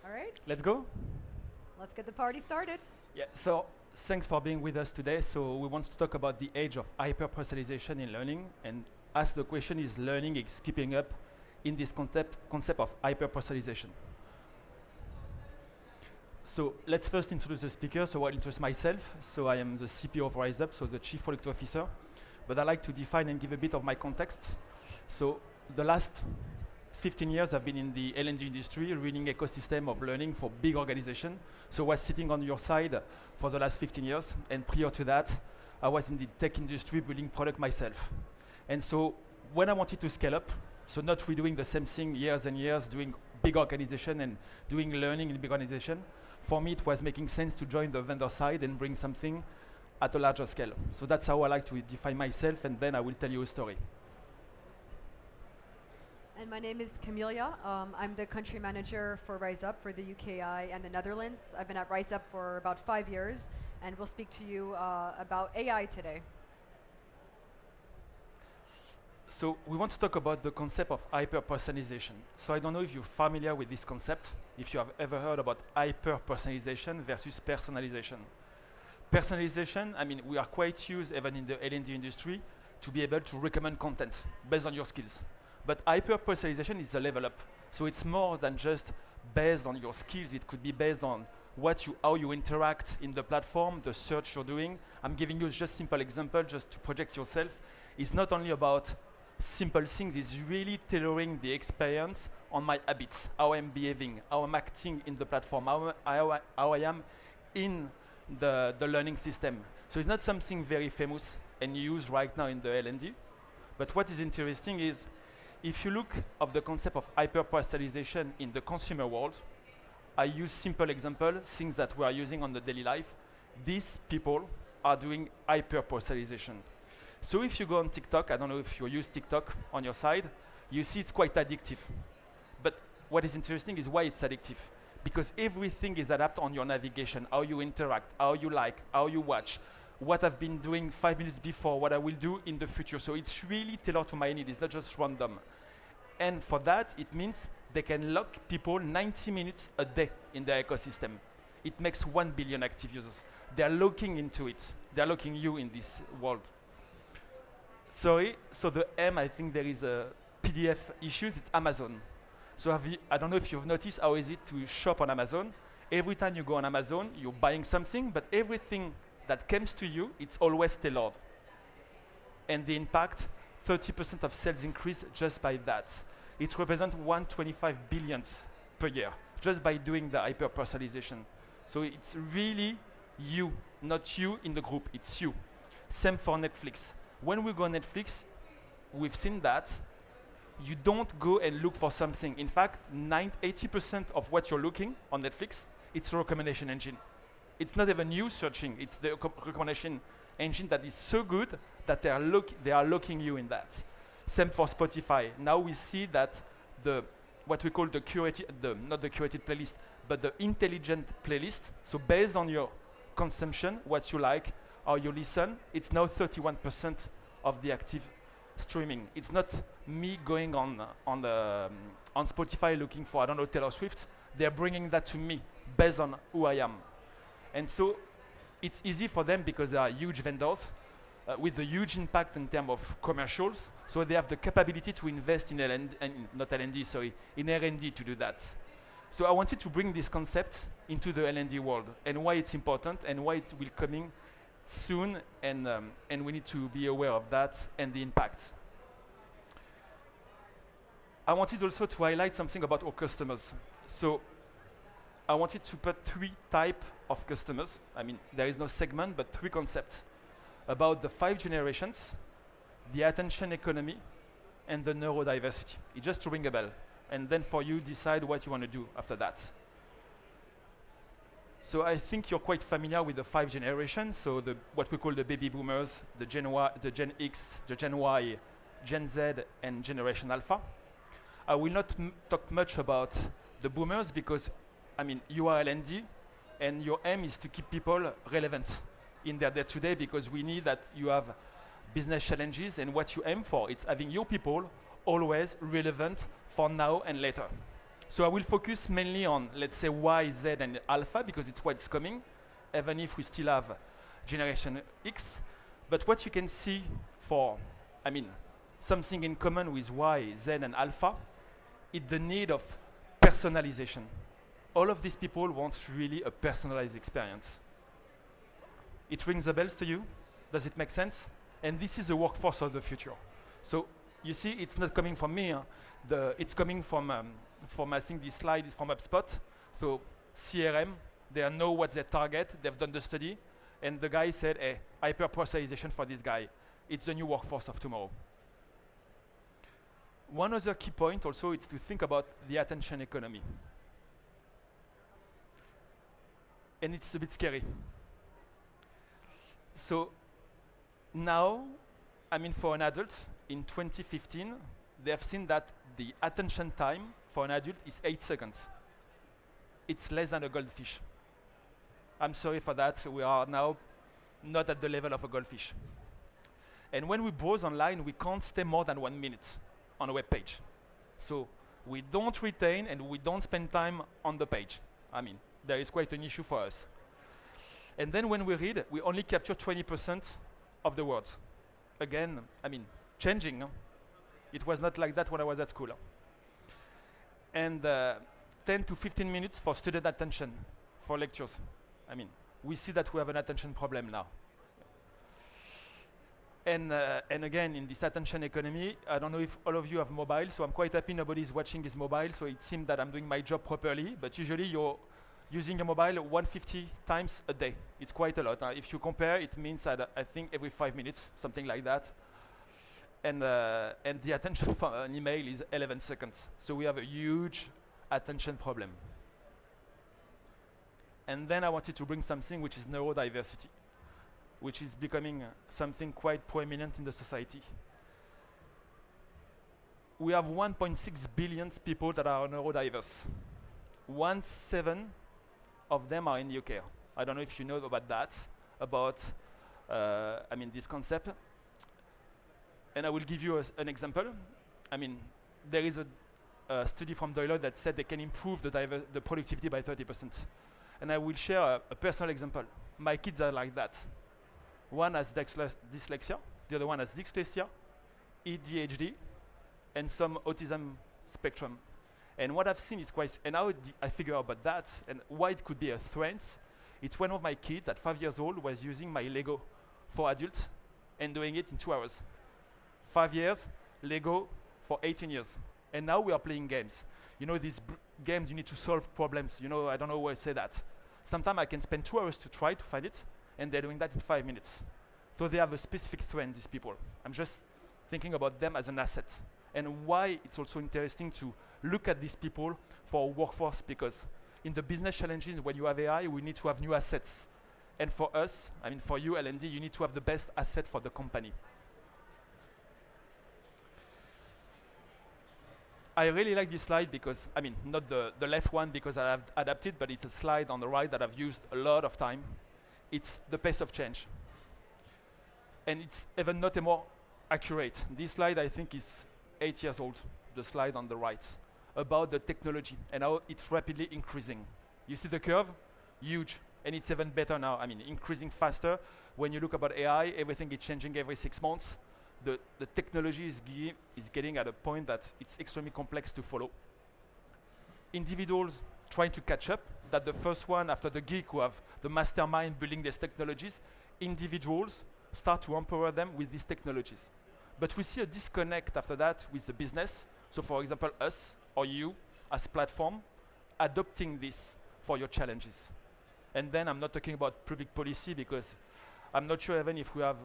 All right, Let's go. let's get the party started. Yeah. So thanks for being with us today. So we want to talk about the age of hyper-personalization in learning, and ask the question: Is learning is keeping up in this concept of hyper-personalization? So let's first introduce the speaker. So I'll introduce myself. So I am the CPO of RiseUp, so the Chief Product Officer. But I like to define and give a bit of my context. So the last 15 years I've been in the L&D industry, leading ecosystem of learning for big organization. So I was sitting on your side for the last 15 years, and prior to that, I was in the tech industry building product myself. And so when I wanted to scale up, so not redoing the same thing years and years, doing big organization and doing learning in big organization, for me it was making sense to join the vendor side and bring something at a larger scale. So that's how I like to define myself, and then I will tell you a story. And my name is Camelia. I'm the country manager for RiseUp for the UKI and the Netherlands. I've been at RiseUp for about 5 years, and we'll speak to you about AI today. So we want to talk about the concept of hyper-personalization. So I don't know if you're familiar with this concept, if you have ever heard about hyper-personalization versus personalization. Personalization, I mean, we are quite used, even in the L&D industry, to be able to recommend content based on your skills. But hyper-personalization is a level up. So it's more than just based on your skills. It could be based on how you interact in the platform, the search you're doing. I'm giving you just simple example just to project yourself. It's not only about simple things, it's really tailoring the experience on my habits, how I'm behaving, how I'm acting in the platform, how I am in the learning system. So it's not something very famous and used right now in the L&D. But what is interesting is, if you look at the concept of hyper-personalization in the consumer world, I use simple example, things that we are using on the daily life. These people are doing hyper-personalization. So if you go on TikTok, I don't know if you use TikTok on your side, you see it's quite addictive. But what is interesting is why it's addictive. Because everything is adapted on your navigation, how you interact, how you like, how you watch, what I've been doing 5 minutes before, what I will do in the future. So it's really tailored to my need, it's not just random. And for that, it means they can lock people 90 minutes a day in their ecosystem. It makes 1 billion active users. They're looking into it. They're locking you in this world. Sorry, so the M, I think there is a PDF issues, it's Amazon. So I don't know if you've noticed how is it to shop on Amazon. Every time you go on Amazon, you're buying something, but everything that comes to you, it's always tailored. And the impact, 30% of sales increase just by that. It represents 125 billions per year, just by doing the hyper-personalization. So it's really you, not you in the group, it's you. Same for Netflix. When we go on Netflix, we've seen that you don't go and look for something. In fact, 80% of what you're looking on Netflix, it's a recommendation engine. It's not even you searching, it's the recommendation engine that is so good that they are looking you in that. Same for Spotify. Now we see that what we call the curated, not the curated playlist, but the intelligent playlist. So based on your consumption, what you like, how you listen, it's now 31% of the active streaming. It's not me going on Spotify looking for, I don't know, Taylor Swift. They're bringing that to me based on who I am. And so it's easy for them because they are huge vendors with a huge impact in terms of commercials. So they have the capability to invest in in R&D to do that. So I wanted to bring this concept into the L&D world and why it's important and why it will coming soon, and we need to be aware of that and the impact. I wanted also to highlight something about our customers. So I wanted to put 3 types of customers. I mean, there is no segment, but 3 concepts about the 5 generations, the attention economy, and the neurodiversity. It's just to ring a bell. And then for you, decide what you want to do after that. So I think you're quite familiar with the 5 generations. So what we call the baby boomers, the Gen X, the Gen Y, Gen Z, and Generation Alpha. I will not talk much about the boomers because, I mean, you are L&D, and your aim is to keep people relevant in their day-to-day because we need that you have business challenges, and what you aim for, it's having your people always relevant for now and later. So I will focus mainly on, let's say, Y, Z, and alpha, because it's what's coming, even if we still have generation X. But what you can see for, I mean, something in common with Y, Z, and alpha is the need of personalization. All of these people want really a personalized experience. It rings the bells to you? Does it make sense? And this is the workforce of the future. So you see, it's not coming from me. It's coming from I think this slide is from HubSpot. So CRM, they know what they target. They've done the study. And the guy said, hey, hyper-personalization for this guy. It's the new workforce of tomorrow. One other key point also is to think about the attention economy. And it's a bit scary. So now, I mean, for an adult, in 2015, they have seen that the attention time for an adult is 8 seconds. It's less than a goldfish. I'm sorry for that. We are now not at the level of a goldfish. And when we browse online, we can't stay more than 1 minute on a web page. So we don't retain and we don't spend time on the page. I mean, there is quite an issue for us. And then when we read, we only capture 20% of the words. Again, I mean, changing. It was not like that when I was at school. And 10 to 15 minutes for student attention for lectures. I mean, we see that we have an attention problem now. And again, in this attention economy, I don't know if all of you have mobile, so I'm quite happy nobody's watching his mobile, so it seems that I'm doing my job properly, but usually you're using your mobile 150 times a day. It's quite a lot. If you compare, it means that I think every 5 minutes, something like that. And the attention for an email is 11 seconds. So we have a huge attention problem. And then I wanted to bring something which is neurodiversity, which is becoming something quite prominent in the society. We have 1.6 billion people that are neurodiverse. 1/7 of them are in the UK. I don't know if you know about that, about I mean, this concept. And I will give you an example. I mean, there is a study from Deloitte that said they can improve the productivity by 30%. And I will share a personal example. My kids are like that. One has dyslexia, the other one has dyslexia, ADHD, and some autism spectrum. And what I've seen is quite, and how I figure out about that, and why it could be a threat, it's one of my kids at 5 years old was using my Lego for adults and doing it in 2 hours. 5 years, Lego for 18 years. And now we are playing games. You know, these games, you need to solve problems. You know, I don't know why I say that. Sometimes I can spend 2 hours to try to find it, and they're doing that in 5 minutes. So they have a specific trend, these people. I'm just thinking about them as an asset. And why it's also interesting to look at these people for workforce, because in the business challenges, when you have AI, we need to have new assets. And for us, I mean, for you, L&D, you need to have the best asset for the company. I really like this slide because, I mean, not the left one because I have adapted, but it's a slide on the right that I've used a lot of time. It's the pace of change. And it's even not a more accurate. This slide, I think, is 8 years old, the slide on the right, about the technology and how it's rapidly increasing. You see the curve? Huge. And it's even better now. I mean, increasing faster. When you look about AI, everything is changing every 6 months. The technology is getting at a point that it's extremely complex to follow. Individuals trying to catch up, that the first one after the geek who have the mastermind building these technologies, individuals start to empower them with these technologies. But we see a disconnect after that with the business. So for example, us or you as platform adopting this for your challenges. And then I'm not talking about public policy because I'm not sure even if we have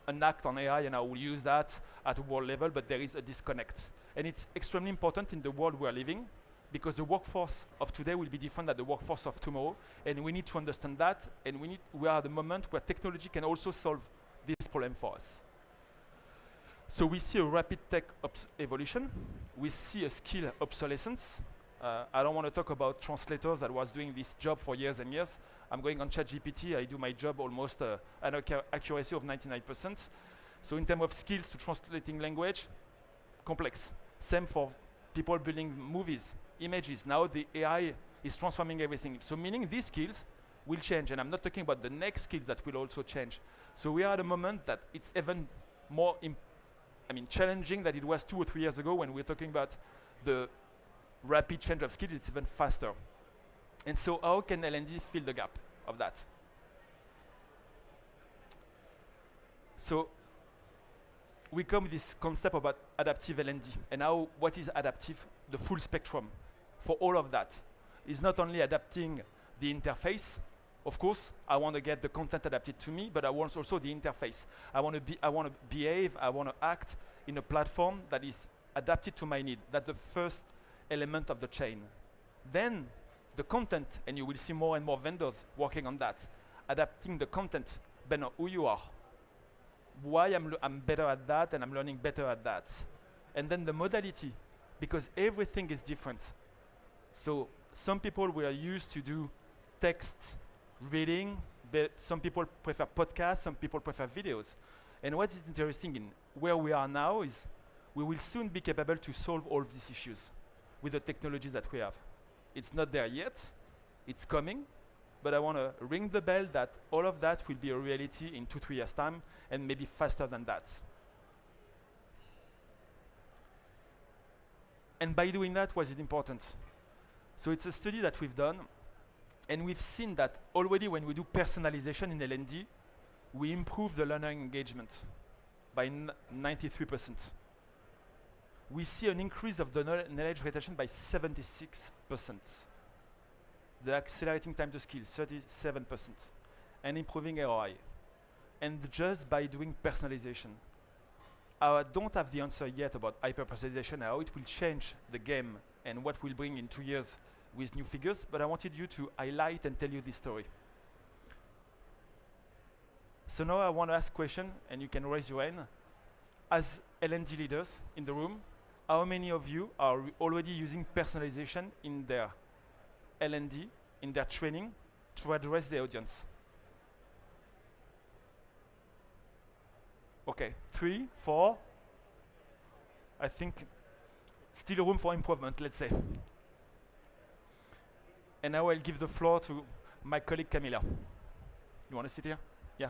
an act on AI and I will use that at a world level, but there is a disconnect. And it's extremely important in the world we are living because the workforce of today will be different than the workforce of tomorrow. And we need to understand that. And we are at the moment where technology can also solve this problem for us. So we see a rapid tech evolution. We see a skill obsolescence. I don't want to talk about translators that was doing this job for years and years. I'm going on ChatGPT. I do my job almost an accuracy of 99%. So in terms of skills to translating language, complex. Same for people building movies, images. Now the AI is transforming everything. So meaning these skills will change, and I'm not talking about the next skills that will also change. So we are at a moment that it's even more challenging than it was 2 or 3 years ago when we were talking about the rapid change of skills. It's even faster. And so how can L&D fill the gap of that? So we come with this concept about adaptive L&D, and how what is adaptive? The full spectrum for all of that is not only adapting the interface. Of course, I want to get the content adapted to me, but I want also the interface. I want to behave, I want to act in a platform that is adapted to my need. That's the first element of the chain. Then the content, and you will see more and more vendors working on that, adapting the content based on who you are, why I'm better at that, and I'm learning better at that. And then the modality, because everything is different. So some people were used to do text reading, but some people prefer podcasts, some people prefer videos. And what is interesting in where we are now is we will soon be capable to solve all these issues with the technologies that we have. It's not there yet, it's coming, but I want to ring the bell that all of that will be a reality in 2-3 years' time, and maybe faster than that. And by doing that, was it important? So it's a study that we've done, and we've seen that already when we do personalization in L&D, we improve the learner engagement by 93%. We see an increase of the knowledge retention by 76%. The accelerating time to skill, 37%, and improving ROI. And just by doing personalization. I don't have the answer yet about hyper-personalization, how it will change the game and what we'll bring in 2 years with new figures, but I wanted you to highlight and tell you this story. So now I want to ask a question, and you can raise your hand. As L&D leaders in the room, how many of you are already using personalization in their L&D, in their training, to address the audience? Okay, 3, 4. I think still room for improvement, let's say. And now I'll give the floor to my colleague Camilla. You want to sit here? Yeah.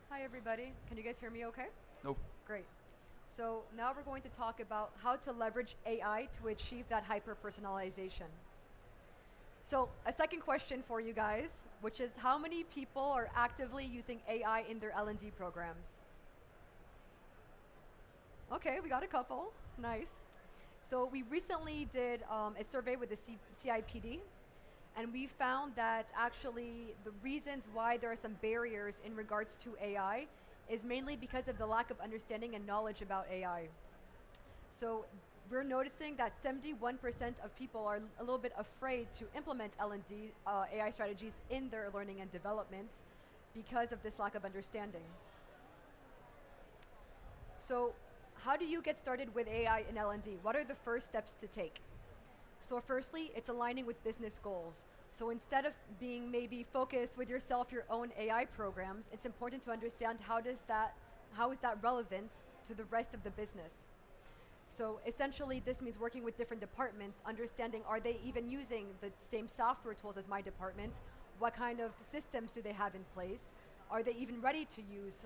Hi everybody, can you guys hear me okay? No. Great. So now we're going to talk about how to leverage AI to achieve that hyper-personalization. So a second question for you guys, which is how many people are actively using AI in their L&D programs? Okay, we got a couple, nice. So we recently did a survey with the CIPD, and we found that actually the reasons why there are some barriers in regards to AI is mainly because of the lack of understanding and knowledge about AI. So we're noticing that 71% of people are a little bit afraid to implement L&D AI strategies in their learning and development because of this lack of understanding. So how do you get started with AI in L&D? What are the first steps to take? So firstly, it's aligning with business goals. So instead of being maybe focused with yourself, your own AI programs, it's important to understand how is that relevant to the rest of the business. So essentially this means working with different departments, understanding are they even using the same software tools as my department? What kind of systems do they have in place? Are they even ready to use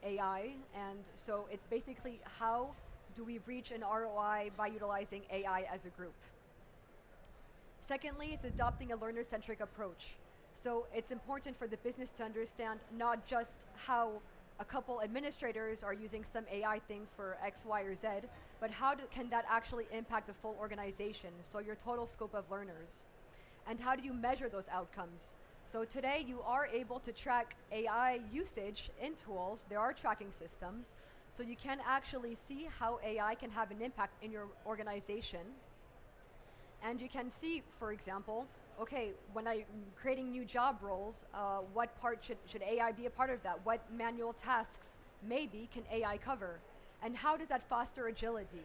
AI? And so it's basically how do we reach an ROI by utilizing AI as a group? Secondly, it's adopting a learner-centric approach. So it's important for the business to understand not just how a couple administrators are using some AI things for X, Y, or Z, but how can that actually impact the full organization, so your total scope of learners? And how do you measure those outcomes? So today you are able to track AI usage in tools. There are tracking systems, so you can actually see how AI can have an impact in your organization. And you can see, for example, okay, when I'm creating new job roles, what part should AI be a part of that? What manual tasks maybe can AI cover? And how does that foster agility?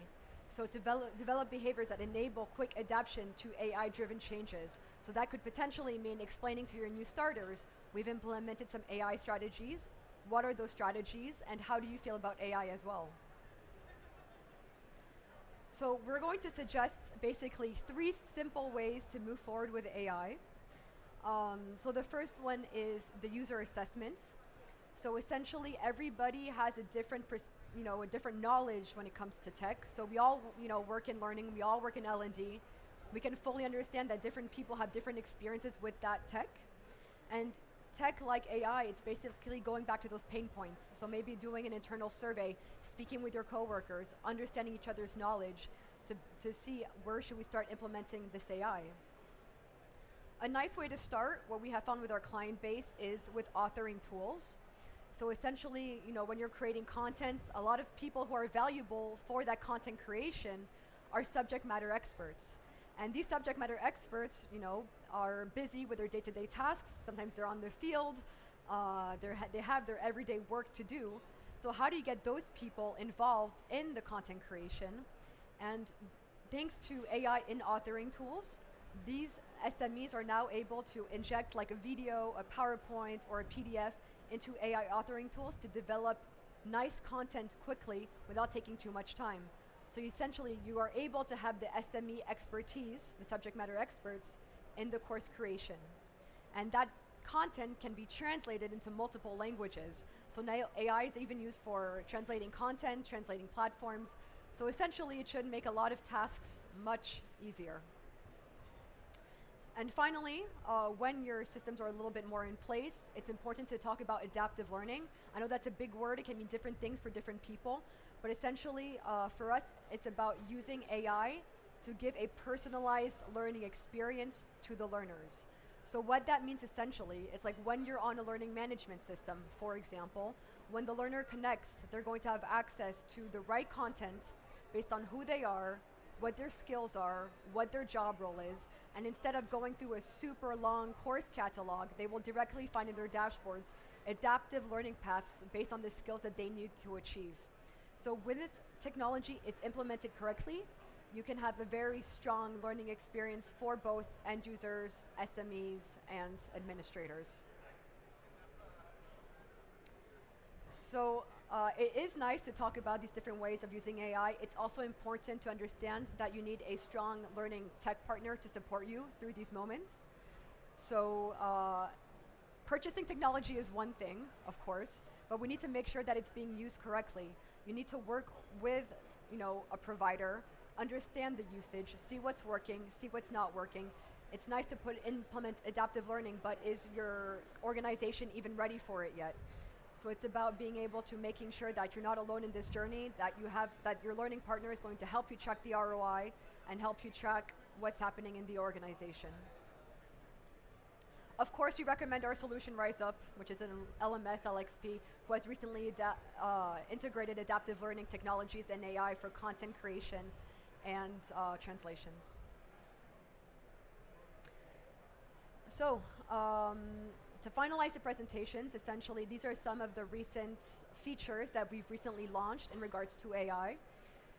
So develop behaviors that enable quick adaptation to AI-driven changes. So that could potentially mean explaining to your new starters, we've implemented some AI strategies. What are those strategies, and how do you feel about AI as well? So we're going to suggest basically 3 simple ways to move forward with AI. So the first one is the user assessment. So essentially, everybody has a different, a different knowledge when it comes to tech. So we all, work in learning. We all work in L&D. We can fully understand that different people have different experiences with that tech, and tech like AI, it's basically going back to those pain points. So maybe doing an internal survey, speaking with your coworkers, understanding each other's knowledge to see where should we start implementing this AI. A nice way to start, what we have found with our client base, is with authoring tools. So essentially, when you're creating content, a lot of people who are valuable for that content creation are subject matter experts. And these subject matter experts, are busy with their day-to-day tasks. Sometimes they're on the field. They have their everyday work to do. So how do you get those people involved in the content creation? And thanks to AI in authoring tools, these SMEs are now able to inject like a video, a PowerPoint, or a PDF into AI authoring tools to develop nice content quickly without taking too much time. So essentially, you are able to have the SME expertise, the subject matter experts, in the course creation. And that content can be translated into multiple languages. So now AI is even used for translating content, translating platforms. So essentially, it should make a lot of tasks much easier. And finally, when your systems are a little bit more in place, it's important to talk about adaptive learning. I know that's a big word. It can mean different things for different people. But essentially, for us, it's about using AI to give a personalized learning experience to the learners. So what that means essentially, it's like when you're on a learning management system, for example, when the learner connects, they're going to have access to the right content based on who they are, what their skills are, what their job role is, and instead of going through a super long course catalog, they will directly find in their dashboards adaptive learning paths based on the skills that they need to achieve. So when this technology is implemented correctly, you can have a very strong learning experience for both end users, SMEs, and administrators. So it is nice to talk about these different ways of using AI. It's also important to understand that you need a strong learning tech partner to support you through these moments. So purchasing technology is one thing, of course, but we need to make sure that it's being used correctly. You need to work with, a provider, understand the usage, see what's working, see what's not working. It's nice to implement adaptive learning, but is your organization even ready for it yet? So it's about being able to making sure that you're not alone in this journey, that your learning partner is going to help you track the ROI and help you track what's happening in the organization. Of course, we recommend our solution RiseUp, which is an LMS LXP, who has recently integrated adaptive learning technologies and AI for content creation and translations. So, to finalize the presentations, essentially, these are some of the recent features that we've recently launched in regards to AI.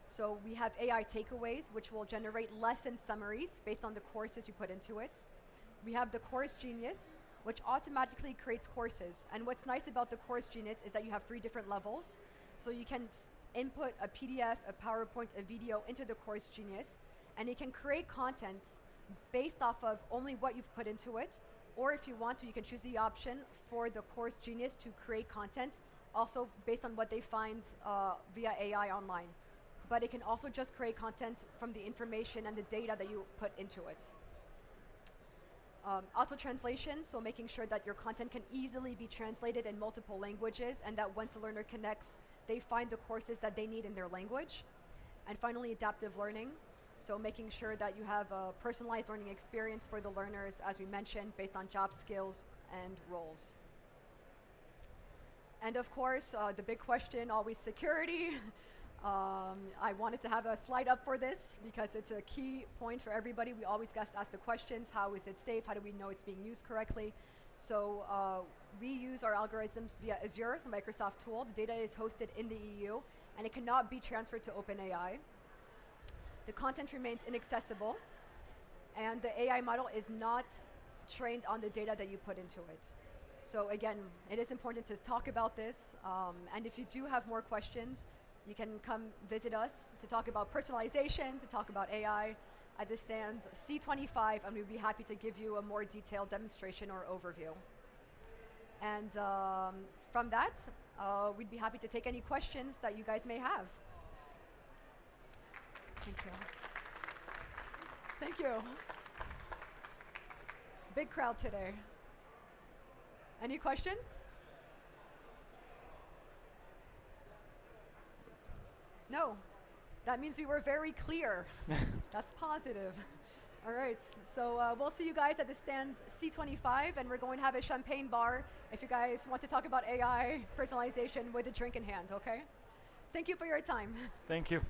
So we have AI takeaways, which will generate lesson summaries based on the courses you put into it. We have the Course Genius, which automatically creates courses. And what's nice about the Course Genius is that you have 3 different levels. So you can input a PDF, a PowerPoint, a video into the Course Genius, and it can create content based off of only what you've put into it. Or if you want to, you can choose the option for the Course Genius to create content, also based on what they find via AI online. But it can also just create content from the information and the data that you put into it. Auto-translation, so making sure that your content can easily be translated in multiple languages, and that once a learner connects, they find the courses that they need in their language. And finally, adaptive learning, so making sure that you have a personalized learning experience for the learners, as we mentioned, based on job skills and roles. And of course, the big question, always security. I wanted to have a slide up for this because it's a key point for everybody. We always ask the questions, how is it safe? How do we know it's being used correctly? So we use our algorithms via Azure, the Microsoft tool. The data is hosted in the EU, and it cannot be transferred to OpenAI. The content remains inaccessible, and the AI model is not trained on the data that you put into it. So again, it is important to talk about this, and if you do have more questions, You can come visit us to talk about personalization, to talk about AI at the stand C25, and we'd be happy to give you a more detailed demonstration or overview. And from that, we'd be happy to take any questions that you guys may have. Thank you. Thank you. Big crowd today. Any questions? No. That means we were very clear. That's positive. All right. So we'll see you guys at the stand C25, and we're going to have a champagne bar if you guys want to talk about AI personalization with a drink in hand, okay? Thank you for your time. Thank you.